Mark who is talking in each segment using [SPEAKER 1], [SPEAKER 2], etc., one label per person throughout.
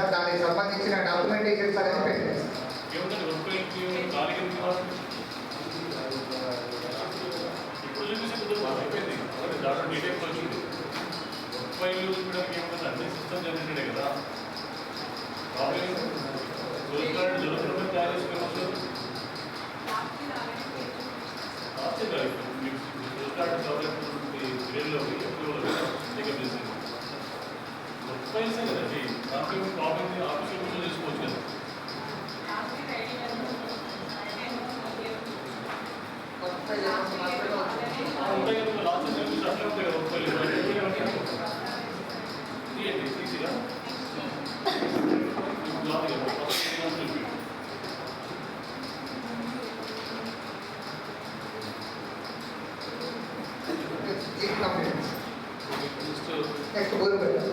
[SPEAKER 1] Sir, దానికి సంబంధించిన documentations అనేది పెట్టాను సార్.
[SPEAKER 2] ఇప్పుడు అయిపోయింది దాంట్లో డీటెయిల్స్ వచ్చింది. ప్రొఫైల్ చూపించడానికి ఏముంటుందంటే సిస్టమ్ జనరేటెడే కదా. ప్రాబ్లం రోజు కార్డు జరుగుతుంటే తయారు చేసుకోవచ్చు. రోజు కార్డు పీరియడ్లో ప్రొఫైల్స్ కదండి. దాంట్లో ప్రాబ్లం ఆఫీస్ చేసుకోవచ్చు కదా. ఉంటాయి కదా లాస్ట్ సర్వీస్ అట్లా ఉంటాయి కదా తీయండి ఈజీగా
[SPEAKER 1] నెక్స్ట్ బోర్ పెట్టాలి.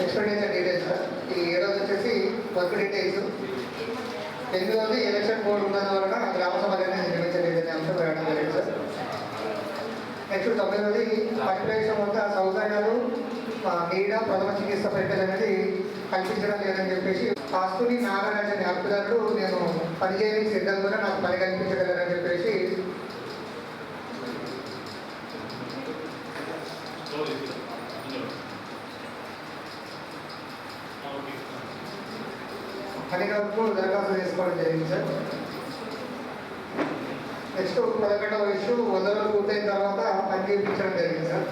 [SPEAKER 1] Expenditure details sir. ఈ ఏడాది వచ్చేసి వర్క్ డీటెయిల్స్. ఎందుకంటే ఎలక్షన్ కోడ్ ఉన్నందు వలన గ్రామ సభ అనేది నిర్వహించలేదనే అంశం వేయడం జరిగింది సార్. నెక్స్ట్ 9వది పరిప్రేక్షణ వద్ద సౌకర్యాలు నీడ ప్రథమ చికిత్స పెట్టెలు అనేది కల్పించడం లేదని చెప్పేసి పాస్తుని నాగరాజ జ్ఞాపకుదారుడు నేను పనిచేయడానికి సిద్ధం కూడా నాకు పని కల్పించగలరని చెప్పేసి పనిగాకు దరఖాస్తు చేసుకోవడం జరిగింది సార్. నెక్స్ట్ 11వ ఇష్యూ 100 రోజులు పూర్తయిన తర్వాత పని చేయించడం జరిగింది సార్.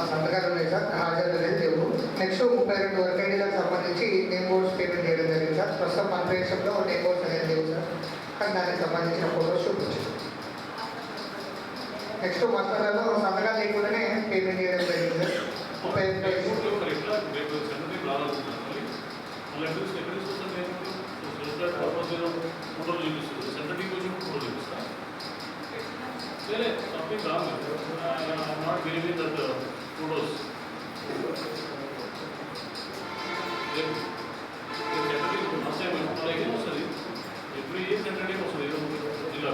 [SPEAKER 1] సంతకాలు ఉన్నాయి సార్, హాజరు లేవు. నెక్స్ట్ 32 వర్క్ ఐడీలకు సంబంధించి నేమ్ బోర్డ్స్ పేమెంట్ చేయడం జరిగింది సార్. ప్రస్తుతం మన ప్రదేశంలో నేమ్ బోర్డ్స్ అనేది లేవు సార్, కానీ దానికి సంబంధించిన ఫోటోస్ చూపించారు. నెక్స్ట్ మసాలాలో సంతకాలు లేకుండానే పేమెంట్ చేయడం జరిగింది sir. 32
[SPEAKER 2] something wrong. I'm not believing that photos. Every year Saturday also Jilla.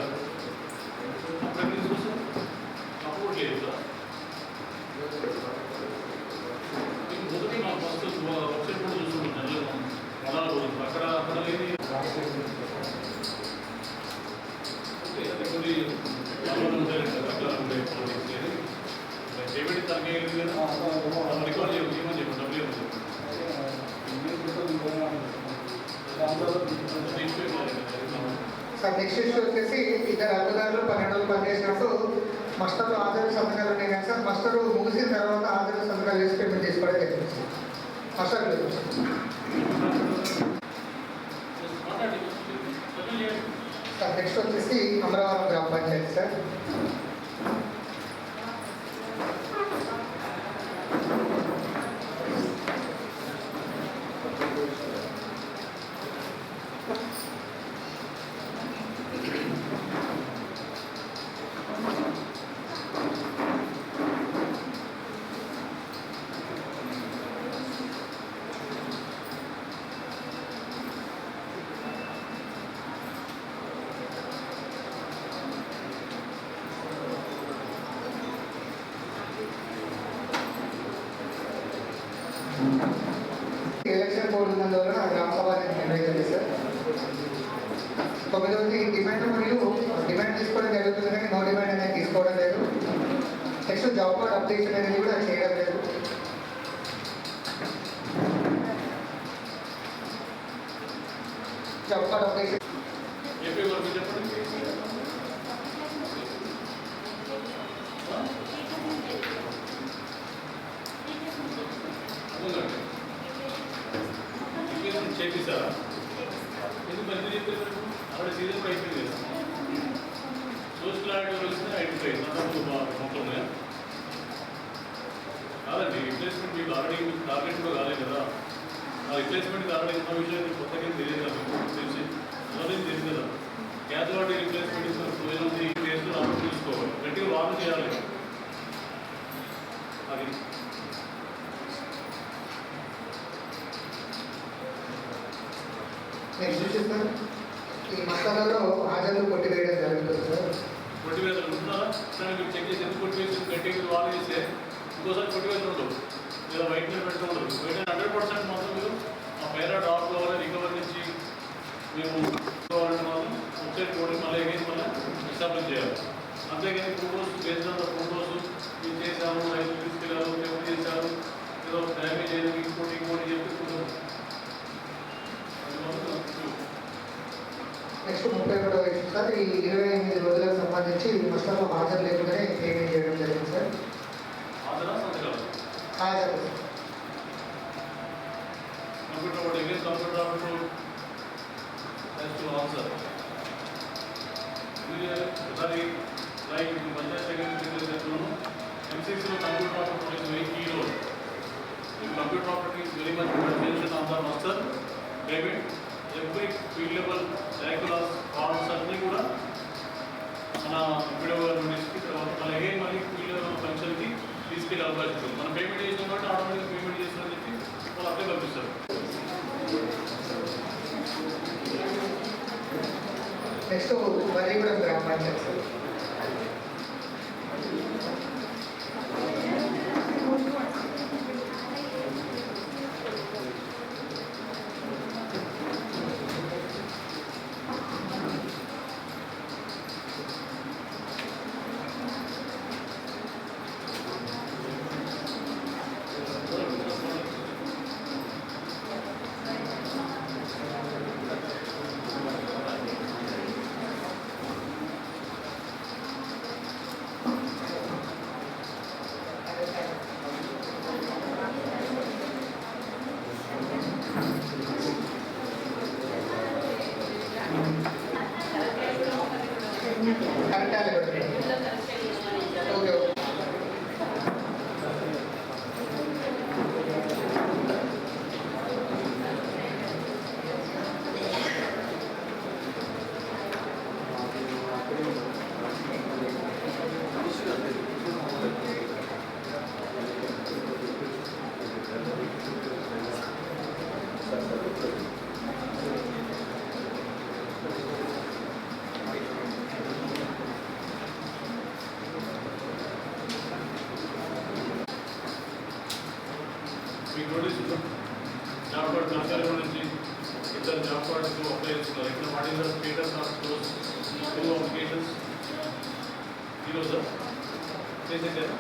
[SPEAKER 2] Support లేదు మొదటి నా ఫస్ట్ వెబ్సైట్ కూడా చూసుకుంటాను అలా అక్కడ అక్కడ లేని కొన్ని డేవిడ్ తనకి రికార్డ్ చేయమని చెప్పండి.
[SPEAKER 1] సార్ నెక్స్ట్ ఇష్యూ వచ్చేసి ఇద్దరు అధికారులు 12 రోజులు పనిచేసినప్పుడు మస్టర్లో హాజరు సంతకాలు ఉన్నాయి కానీ సార్ మస్టర్ ముగిసిన తర్వాత హాజరు సంతకాలు చేసి పేమెంట్ చేసుకోవడం జరిగింది సార్. మస్టర్ లేదు సార్. నెక్స్ట్ వచ్చేసి అమరావతి గ్రామ పంచాయతీ సార్. ఎలక్షన్ కోడ్ ఉన్నందువల్ల గ్రామ సభ నిర్వహించండి సార్. 9వది డిమాండ్ మరియు డిమాండ్ తీసుకోవడం జరుగుతుంది కానీ నో డిమాండ్ అనేది తీసుకోవడం లేదు. నెక్స్ట్ జాబ్ కార్డ్ అప్డేషన్ అనేది కూడా చేయడం లేదు. జాబ్ కార్డ్ అప్డేషన్
[SPEAKER 2] ఏపీ వరకు చెప్పండి. చేపిస్తారా? ఎందుకు మంది చెప్పారు? అక్కడ సీజన్ కూడా అయిపోయింది కదా. సోర్స్ క్లారిటీ వస్తే అయిపోయింది. మొత్తం కాదండి, రిప్లేస్మెంట్ మీకు ఆల్రెడీ టార్గెట్ కూడా కాలేదు కదా. ఆ రిప్లేస్మెంట్ ఆల్రెడీ ఉన్న విషయం కొత్తగా తెలియదు కదా, మీకు తెలిసి ఆల్రెడీ తెలియదు కదా. క్యాజువాలిటీ రిప్లేస్మెంట్ ఇస్తున్న ప్రయోజనం కేసులో ఆర్డర్ తీసుకోవాలి, గట్టిగా వార్న్ చేయాలి. అది
[SPEAKER 1] నెక్స్ట్ చూపిస్తాను. ఈ మసాలాలో హాజరు కొట్టివేయడం జరుగుతుంది సార్.
[SPEAKER 2] కొట్టివేతలు ఉంటున్నారా? మీరు చెక్ చేసి ఎందుకు కొట్టివేసి గట్టిగా వార్న్ చేస్తే ఇంకోసారి కొట్టివేతలు ఉండవు, లేదా వైట్ మీద పెట్టడం ఉండదు. వైట్ 100% మాత్రం మీరు ఆ పైరా డ్రాప్ కావాలి, రికవరీ నుంచి మేము కావాలంటే మాత్రం వెబ్సైట్ కోడి మళ్ళీ మళ్ళీ ఎస్టాబ్లిష్ చేయాలి. అంతేగాని photos based on the photos ఇది చేశాము, రైతు తీసుకెళ్ళారు, ఎవరు చేశారు, ఏదో డ్యామేజ్ అయ్యేది ఇంకోటి చెప్పి
[SPEAKER 1] నెక్స్ట్ 31వ ఇష్యూ సార్. ఈ 28 రోజులకు సంబంధించి మసాలా హాజరు లేకుండానే పేమెంట్ చేయడం జరిగింది సార్. హాజరు
[SPEAKER 2] computer property is very much attention on the master payment. Every field level calculus forms అన్నీ కూడా మన వీడియో నోటీస్కి తర్వాత మళ్ళీ అగైన్ మళ్ళీ ఫీల్డ్ లెవెల్ ఫంక్షన్కి తీసుకెళ్ళే అవకాశం ఉంది. మనం పేమెంట్ చేసిన కాబట్టి ఆటోమేటిక్ పేమెంట్ చేసిన చెప్పి వాళ్ళు అప్లై పంపిస్తారు.
[SPEAKER 1] నెక్స్ట్ వరిగూడెం గ్రామ పంచాయతీ సార్.
[SPEAKER 2] మీకు నోటీస్ జాబ్ కార్డ్ కర్మచారి నుంచి ఇద్దరు జాబ్ కార్డ్స్ అప్లై చేస్తున్నారు. ఇక్కడ what is the status of those 2 applications? ఈరోజు చేసేసారా?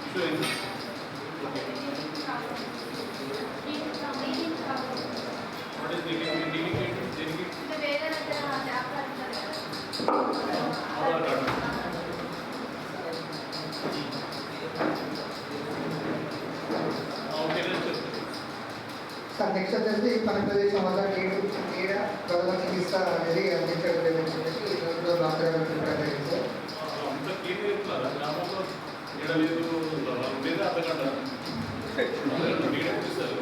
[SPEAKER 2] ఇష్యూ అయింది. ఓకే, వాట్ ఈస్ డీలింగ్ దేనికి? Aadhaar card. Okay,
[SPEAKER 1] sir next వచ్చేసి పనిప్రదేశం వల్ల నీడ ప్రజల చికిత్స అనేది అందించడం లేదని చెప్పేసి ఈరోజు రాత్రి సార్.
[SPEAKER 2] అంత క్లీన్ చెప్తున్నారా? గ్రామంలో నీడ లేదు లేదా అర్థగంట నీడ ఇస్తారు.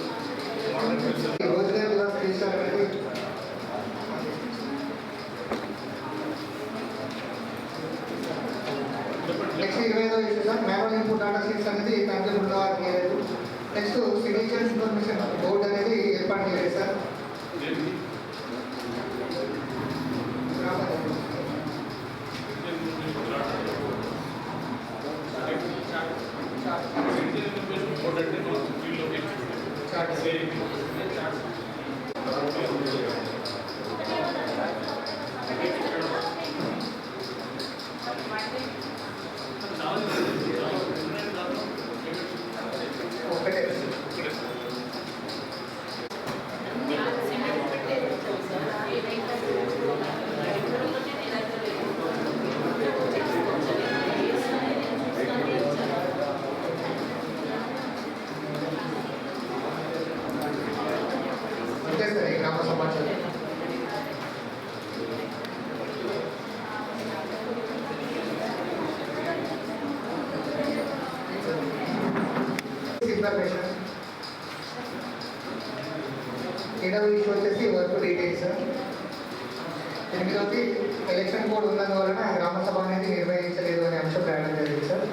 [SPEAKER 1] ఈ రోజునే రిజిస్టర్ అనేది నెక్స్ట్ 25వ issue sir. Manual input data sheets అనేది కంప్లీట్ చేయలేదు. నెక్స్ట్ సిటిజన్ ఇన్ఫర్మేషన్ బోర్డు అనేది ఏర్పాటు చేయలేదు సార్. ఒకటే ఎనిమిదవది ఎలక్షన్ కోడ్ ఉన్నందువలన గ్రామ సభ అనేది నిర్వహించలేదు అనే అంశం రాయడం జరిగింది సార్.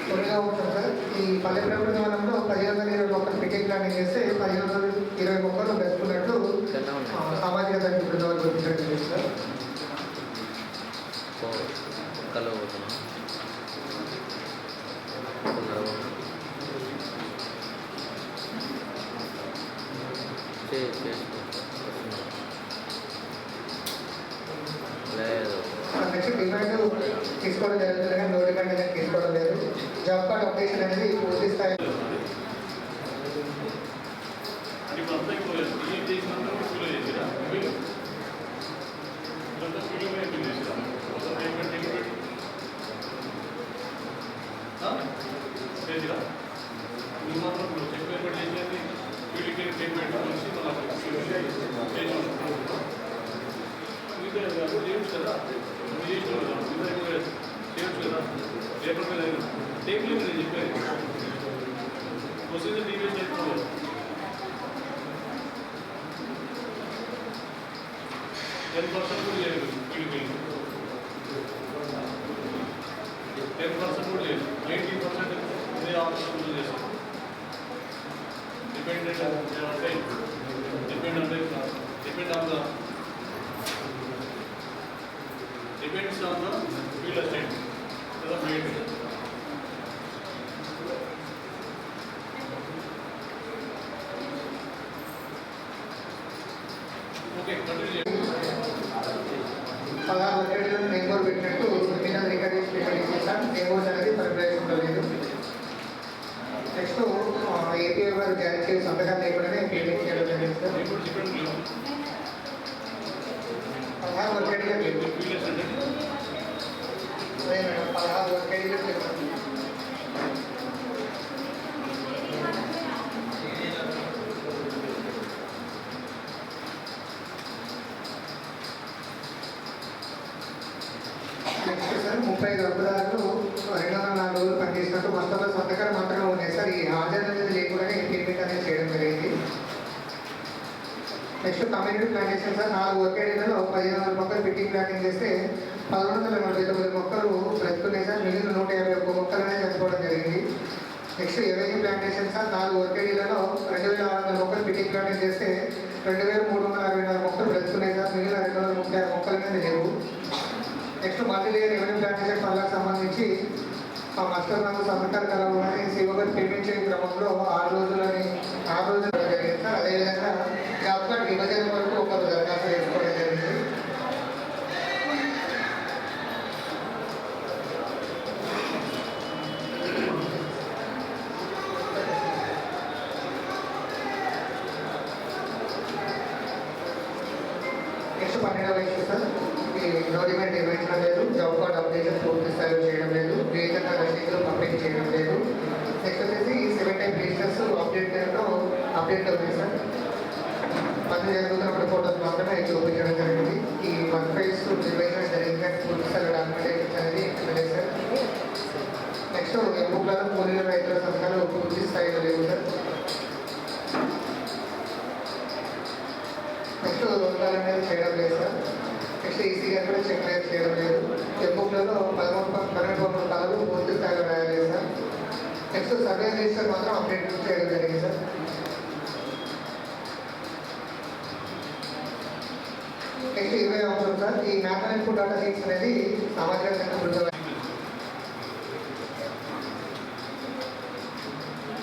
[SPEAKER 1] తొమ్మిదవ అంశం సార్, ఈ పల్లె ప్రకృతి వనంలో 1520 మొక్కలు పికెట్ ప్లానింగ్ చేస్తే 1520 మొక్కలు పెట్టుకున్నట్లు సామాజిక తరగతి బృందాలు గుర్తించడం జరిగింది సార్. నెక్స్ట్ డిమాండ్ తీసుకోవడం జరుగుతుంది కానీ నోటి కంటే నేను తీసుకోవడం లేదు. జాబ్ కార్డ్ అప్డేషన్ అనేది పూర్తి స్థాయి
[SPEAKER 2] టేబుల్ నేను చెప్పాను ప్రొసీజర్ డీటెయిల్స్ చెప్తున్నాను. 10% కూడా లేదు, 10% కూడా లేదు, 90% ఇదే ఆప్షన్ చేస్తాం. Depend depends on the field assignment to the main. Okay, continue.
[SPEAKER 1] 16 వర్గీకరణ నెంబర్ పెట్టినట్టు క్రిమినల్ రికార్డ్స్ ప్రిపేర్ చేశాను. నెంబర్స్ అనేది పరిప్రయోగం ఉండలేదు. నెక్స్ట్ ఏపీ గారు జారీ చేసే సంతకాలు లేకుండానే పేమెంట్ చేయడం జరిగింది సార్. 16 వర్గీకరణ లేదు. అదే మేడం 16 వర్గీకరణ లేదు. నెక్స్ట్ సార్ 35 అర్బుదాలు 204 రోజులు పనిచేసినట్టు మొత్తంలో సంతకాలు మాత్రమే ఉన్నాయి సార్. ఈ హాజరు అనేది లేకుండానే పేమెంట్ అనేది చేయడం జరిగింది. Next community plantation sir 4 work ఏరియాలలో 1500 మొక్కలు పిట్టింగ్ ప్లాంటింగ్ చేస్తే 1149 మొక్కలు బ్రతుకున్నాయి సార్. మిగిలిన 151 మొక్కలు అనేది చనిపోవడం జరిగింది. Next avenue plantation sir 4 work ఏరియాలలో 2600 మొక్కలు పిట్టింగ్ ప్లాంటింగ్ చేస్తే 2364 మొక్కలు బ్రతుకున్నాయి సార్. మిగిలిన 236 మొక్కలు అనేది లేవు. Next multi layer revenue plantation పనులకు సంబంధించి మాస్టర్ నాకు సంతకాలు కలవాలని సేవగా పేమెంట్ చేయడం క్రమంలో 6 రోజులు జరిగింది సార్. అదేవిధంగా జాబ్ కార్డ్ విభజన వరకు ఒకరు దరఖాస్తు చేసుకోవడం జరిగింది. నెక్స్ట్ 12వ ఇష్యూ సార్, నోటిఫికేషన్ నిర్వహించడం లేదు. జాబ్ కార్డ్ అప్డేషన్ పూర్తి స్థాయిలో చేయడం లేదు. వేతన రసీదులు పంపిణీ చేయడం లేదు. నెక్స్ట్ వచ్చేసి 7 టైప్ రిజిస్టర్స్ అప్డేట్ అవుతుంది సార్. పని జరుగుతున్నప్పుడు ఫోటోస్ మాత్రమే చూపించడం జరిగింది. ఈ వర్క్ ప్రైస్ నిర్వహించడం జరిగింది. పూర్తి స్థాయిలో డాక్యుమెంటేషన్ అనేది ఇవ్వలేదు సార్. నెక్స్ట్ ఎమ్ముకలలో కూలీల రైతుల సంస్థలు పూర్తి స్థాయిలో లేవు సార్. నెక్స్ట్ రోజులు అనేది చేయడం లేదు సార్. నెక్స్ట్ ఈసీ గారు కూడా చెక్ చేయడం లేదు. ఎమ్ముకలలో 12 కాలాలు పూర్తి స్థాయిలో రాయలేదు సార్. నెక్స్ట్ సర్వే రిజిస్టర్ మాత్రం అప్డేట్ చేయడం జరిగింది సార్. నెక్స్ట్ 20 అవసరం సార్, ఈ మ్యాథమెటికల్ డేటా షీట్స్ అనేది సామాజిక సంఘ బృందం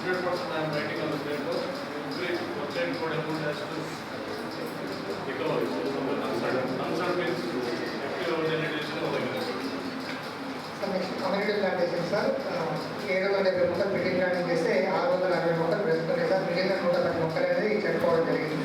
[SPEAKER 2] 100% I am writing on the paper. Every website code amount has to recover. Concern means active organization of the
[SPEAKER 1] next community plantation sir 770 మొక్కలు పిట్టింగ్ ప్లాంటింగ్ చేస్తే 660 మొక్కలు బ్రతుకున్నాయి sir. మిగిలిన 110 మొక్కలు అనేది చనిపోవడం జరిగింది.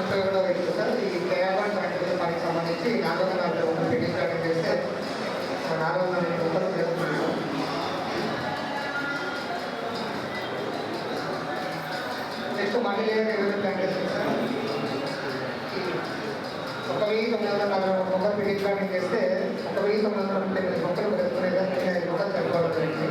[SPEAKER 1] ముప్పై ఒకటో సార్ ఈ కేరళ ట్రాక్టర్ పనికి సంబంధించి 440 మీటింగ్ ప్లాన్ చేస్తే 440 రూపాయలు జరుగుతుంది sir. Next money revenue plan చేస్తుంది సార్. 1940 రూపాయలు మీటింగ్ ప్లానింగ్ చేస్తే 1938 రూపాయలు జరుగుతున్నాయి సార్. 5 రూపాయలు సరిపోవడం జరిగింది.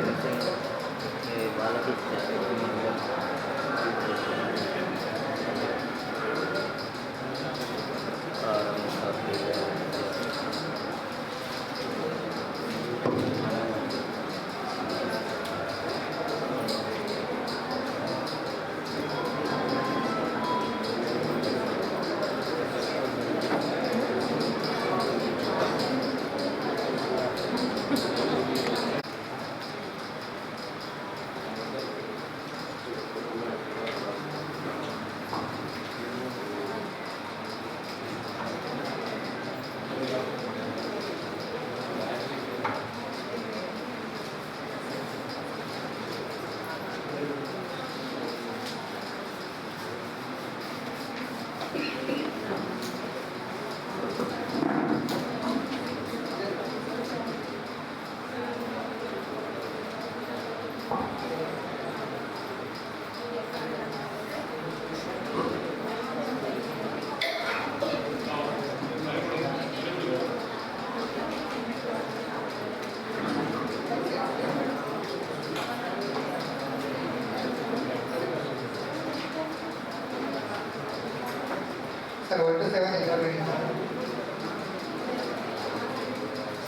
[SPEAKER 1] Sir 1 to 7 information sir.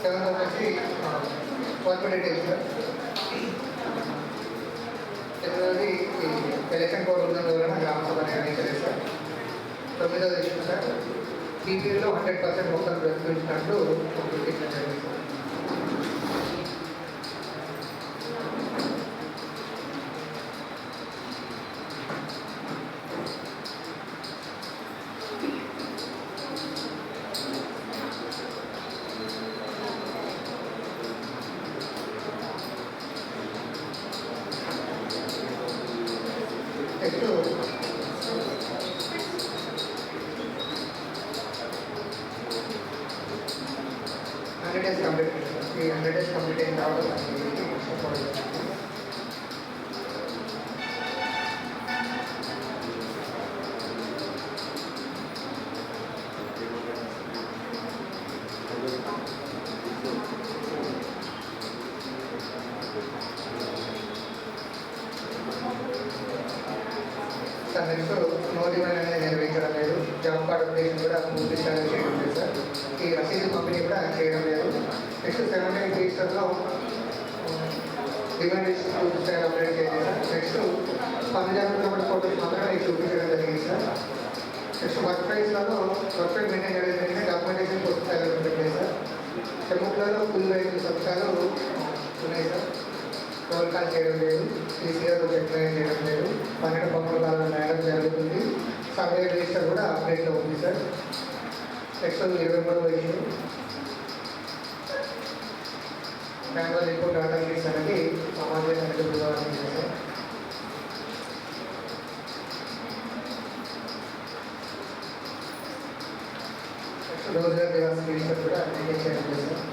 [SPEAKER 1] 7 వచ్చి వర్క్ డీటెయిల్స్ సార్. 8వది ఎలక్షన్ కోడ్ ఉన్న వివరణ గ్రామ సభ నిర్ణయించలేదు సార్. 9వ ఇష్యూ సార్ బీపీలో 100% మొత్తం ప్రతిష్ఠించినట్లు గుర్తించడం జరిగింది సార్. నెక్స్ట్ 100 days కంప్లీట్ ఈ 100 days కంప్లీట్ అయిన తర్వాత సార్ నెక్స్ట్ నో డిమాండ్ అనేది నిర్వహించడం లేదు. జాబ్ కార్డ్ అప్లికేషన్ కూడా పూర్తి స్థాయిలో చేయడం లేదు సార్. ఈ రసీదు పంపిణీ కూడా చేయడం లేదు. నెక్స్ట్ 17 రిజిస్టర్లో డిమాండ్ లిస్ట్ పూర్తి స్థాయిలో అప్డేట్ చేయాలి సార్. నెక్స్ట్ పంజాబ్ ఫోటోస్ మాత్రమే ఇది చూపించడం జరిగింది సార్. నెక్స్ట్ వర్క్ ప్రైస్లలో వర్క్ ప్రైస్ మెయింటైన్ చేయడం జరిగింది. డాక్యుమెంటేషన్ పూర్తి స్థాయిలో పెట్టలేదు సార్. చెమ్ముక్లలో ఫుల్ రైతు సంస్థలు ఉన్నాయి సార్. రోల్ కాల్ చేయడం లేదు. సీసీఆర్ చెక్ చేయడం లేదు. 12 పంపుల కాలం రాయడం జరుగుతుంది. సర్వే రిజిస్టర్ కూడా అప్డేట్లో ఉంది సార్. నెక్స్ట్ 23వ issue manual report data release అనేది సమాజం అనేది బుధవారం సార్. నెక్స్ట్ రోజుగా దివాస్ రిజిస్టర్ కూడా మెయింటైన్ చేయడం లేదు సార్.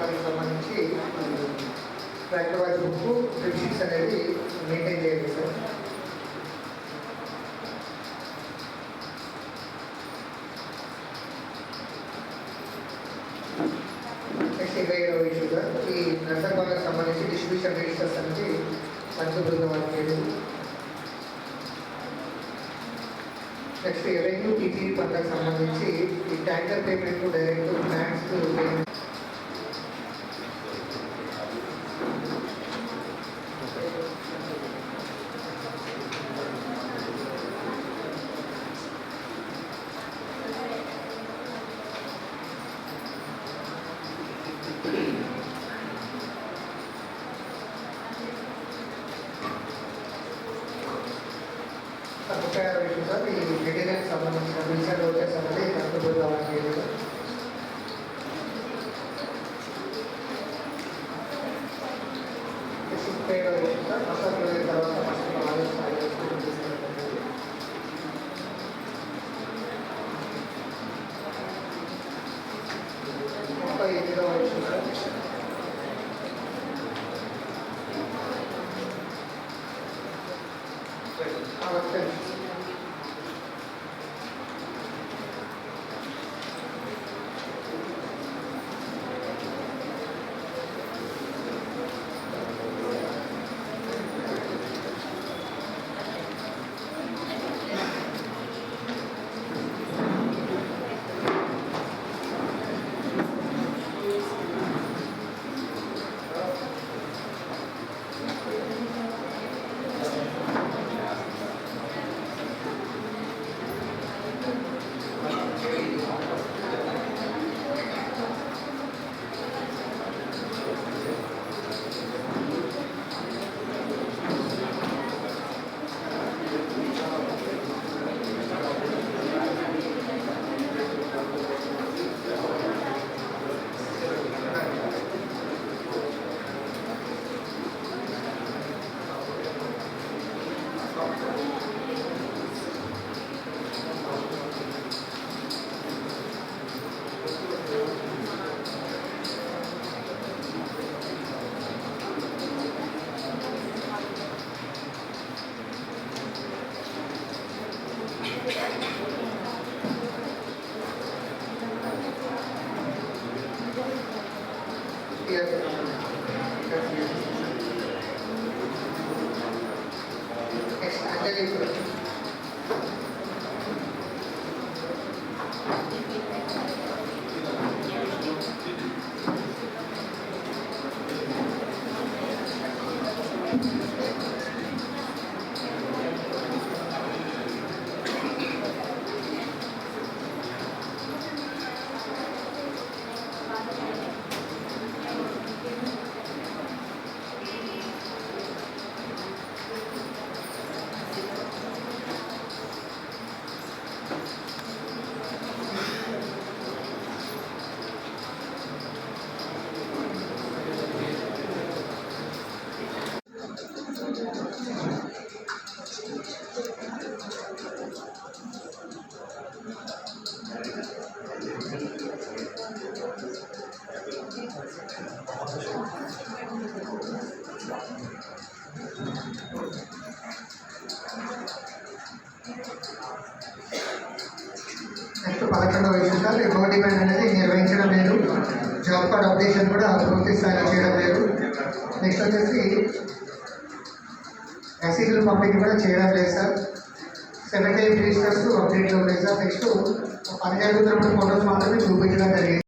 [SPEAKER 1] దానికి సంబంధించి ట్రాక్టర్ వారి బుక్ ప్రిన్సిప్స్ అనేది మెయింటైన్ చేయాలి సార్. నెక్స్ట్ 27వ ఇష్యూ సార్ ఈ నర్సర్బాలకు సంబంధించి డిస్ట్రిబ్యూషన్ రిజిస్టర్స్ అనేది పంచబృందం అనేది. నెక్స్ట్ రెవెన్యూ టీటీడీ పనులకు సంబంధించి ఈ tanker payment direct banks payment sir ఈ మెటీరియల్కి సంబంధించిన రీసెంట్ వర్కర్స్ అనేది కట్టుబడి రావడం లేదు. 37వ విషయం సార్ అసలు తర్వాత ఫస్ట్ ఆలోచన తీసుకెళ్ళడం. 38వ విషయం సార్ నెక్స్ట్ అంజలి నెక్స్ట్ 11వ విషయం సార్ నోటిఫైడ్ అనేది నిర్వహించడం లేదు. జాబ్ కార్డ్ అప్డేషన్ కూడా పూర్తి స్థాయిలో చేయడం లేదు. నెక్స్ట్ వచ్చేసి రసీదులు పంపిణీ కూడా చేయడం లేదు సార్. 78 రిజిస్టర్స్ అప్డేట్లో లేదు సార్. నెక్స్ట్ 12 ఫోటోస్ మాత్రమే చూపించడం జరిగింది.